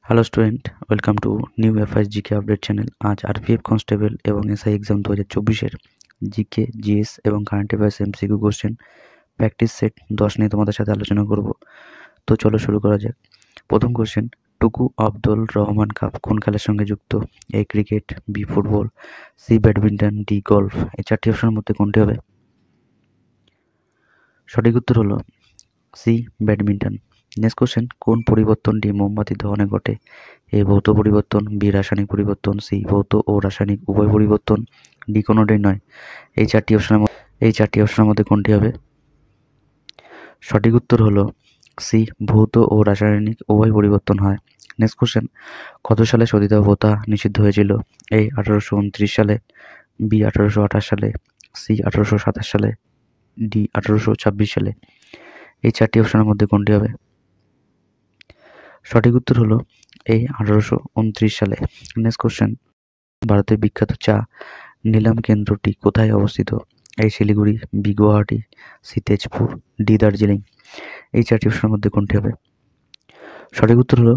Hello student, welcome to new FIS GK update channel. আজ RPF constable এবং SI exam 2024-এর GK, GS এবং current affairs MCQ question practice set 10 নিয়ে তোমাদের সাথে আলোচনা করব। তো চলো শুরু করা যাক। প্রথম কোশ্চেন, টুকু আব্দুল রহমান কাপ কোন খেলার সঙ্গে যুক্ত? A cricket, B football, C badminton, D golf. এই চারটি অপশনের মধ্যে কোনটি হবে? সঠিক উত্তর হলো সি ব্যাডমিন্টন। নেক্সট কোশ্চেন, কোন পরিবর্তনটি মোমবাতি দহনে ঘটে? এ ভৌত পরিবর্তন, বি রাসায়নিক পরিবর্তন, সি ভৌত ও রাসায়নিক উভয় পরিবর্তন, ডি কোনোটাই নয়। এই চারটি অপশনের মধ্যে কোনটি হবে? সঠিক উত্তর হলো সি ভৌত ও রাসায়নিক উভয় পরিবর্তন হয়। নেক্সট কোশ্চেন, কত সালে সতীদাহ প্রথা নিষিদ্ধ হয়েছিল? এ 1829 সালে, বি 1828 সালে, সি 1827 সালে, ডি 1826 সালে। এই চারটি অপশনের মধ্যে কোনটি হবে? সঠিক উত্তর হলো এই 1829 সালে। নেক্সট কোশ্চেন, ভারতের বিখ্যাত চা নিলাম কেন্দ্রটি কোথায় অবস্থিত? A Siliguri, B Guwahati, C Tezpur, D Darjeeling. এই চারটি অপশনের মধ্যে কোনটি হবে? সঠিক উত্তর হলো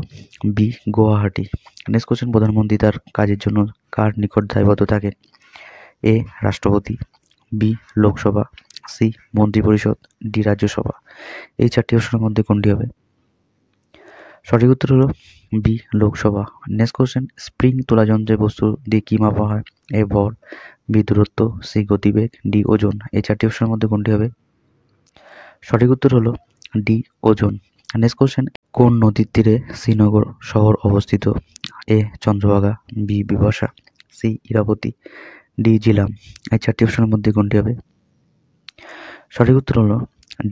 বি গুয়াহাটি। নেক্সট কোশ্চেন, প্রধানমন্ত্রী তার কাজের জন্য কার নিকট দায়বদ্ধ থাকেন? এ রাষ্ট্রপতি, বি লোকসভা, সি মন্ত্রিপরিষদ, ডি রাজ্যসভা। এই চারটি অপশনের মধ্যে কোনটি হবে? সঠিক উত্তর হলো B Lok Sabha. Next question, spring তোলা যন্ত্রের বস্তু দিয়ে কি মাপা হয়? এ ভর, বি দূরত্ব, সি গতিবেগ, ডি ওজন। এই চারটি অপশনের মধ্যে কোনটি হবে? সঠিক উত্তর হলো ডি ওজন। নেক্সট কোশ্চেন, কোন নদীর তীরে শ্রীনগর শহর অবস্থিত? A Chandrabhaga, B Bipasha, C Iravati, D Jhelum. এই চারটি অপশনের মধ্যে কোনটি হবে? সঠিক উত্তর হলো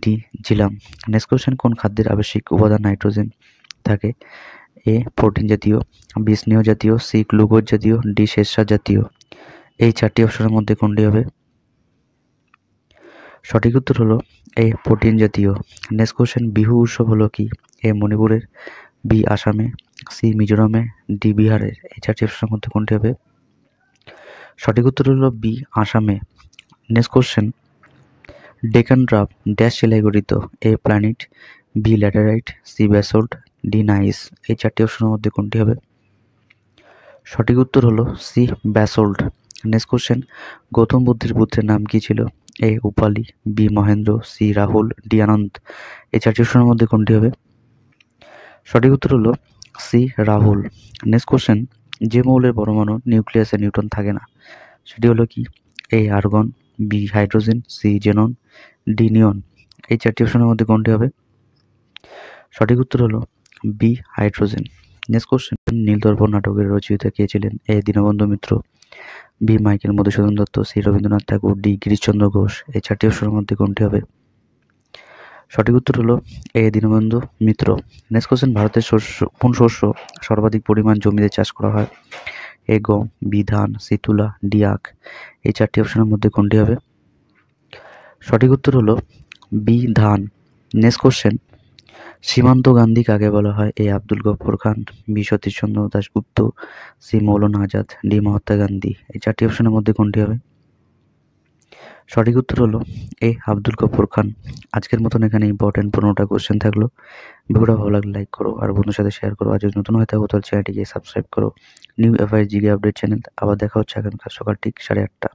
ডি জিলাম। নেক্সট কোশ্চেন, কোন খাদ্যের আবশ্যিক উপাদান নাইট্রোজেন থাকে? এ প্রোটিন জাতীয়, বি স্নেহ জাতীয়, সি গ্লুকোজ জাতীয়, ডি শ্বেতসার জাতীয়। এই চারটি অপশনের মধ্যে কোনটি হবে? সঠিক উত্তর হলো এ প্রোটিন জাতীয়। নেক্সট কোশ্চেন, বিহু উৎসব হলো কি? এ মণিপুরের, বি আসামে, সি মিজোরামে, ডি বিহারের। এই চারটি অপশনের মধ্যে কোনটি হবে? সঠিক উত্তর হলো বি আসামে। Next question, Deccan trap dash শিলায় গঠিত? A planet, B laterite, C basalt, D gneiss. এই চারটি অপশনের মধ্যে কোনটি হবে? সঠিক উত্তর হলো C basalt. Next question, Gautam বুদ্ধের পুত্রের নাম কি ছিল? A Upali, B Mahendra, C Rahul, D Ananda. এই চারটি অপশনের মধ্যে কোনটি হবে? সঠিক উত্তর হলো সি রাহুল। নেক্সট কোশ্চেন, যে মৌলের পরমাণু নিউক্লিয়াসে নিউট্রন থাকে না সেটি হলো কি? A argon, B hydrogen, C xenon, D neon. এই চারটি অপশনের মধ্যে কোনটি হবে? সঠিক উত্তর হলো B hydrogen. Next question, Nildarpan নাটকের রচয়িতা কে ছিলেন? A Dinabandhu Mitra, B Michael Madhusudan Dutt, C Rabindranath Tagore, D Girishchandra Ghosh. এই চারটি অপশনের মধ্যে কোনটি হবে? সঠিক উত্তর হলো A Dinabandhu Mitra. Next question, ভারতের কোন শস্য সর্বাধিক পরিমাণ জমিতে চাষ করা হয়? এ গম, বি ধান, সি তুলা, ডি আখ। এই চারটি অপশনের মধ্যে কোনটি হবে? সঠিক উত্তর হলো বি ধান। নেক্সট কোশ্চেন, সীমান্ত গান্ধী কাকে বলা হয়? এ আব্দুল গফর খান, B Satishchandra Dasgupta, C Maulana Azad, D Mahatma Gandhi. এই চারটি অপশনের মধ্যে কোনটি হবে? সঠিক উত্তর হলো এ আব্দুল গফর খান। আজকের মতন এখানে ইম্পর্টেন্ট 15টা কোশ্চেন থাকলো। ভিডিওটা ভালো লাগলে লাইক করো আর বন্ধুর সাথে শেয়ার করো। আর যদি নতুন হয়ে থাকো তাহলে চ্যানেলটিকে সাবস্ক্রাইব করো। New FIS GK update channel. আবার দেখা হচ্ছে এখনকার সকাল ঠিক 8:30।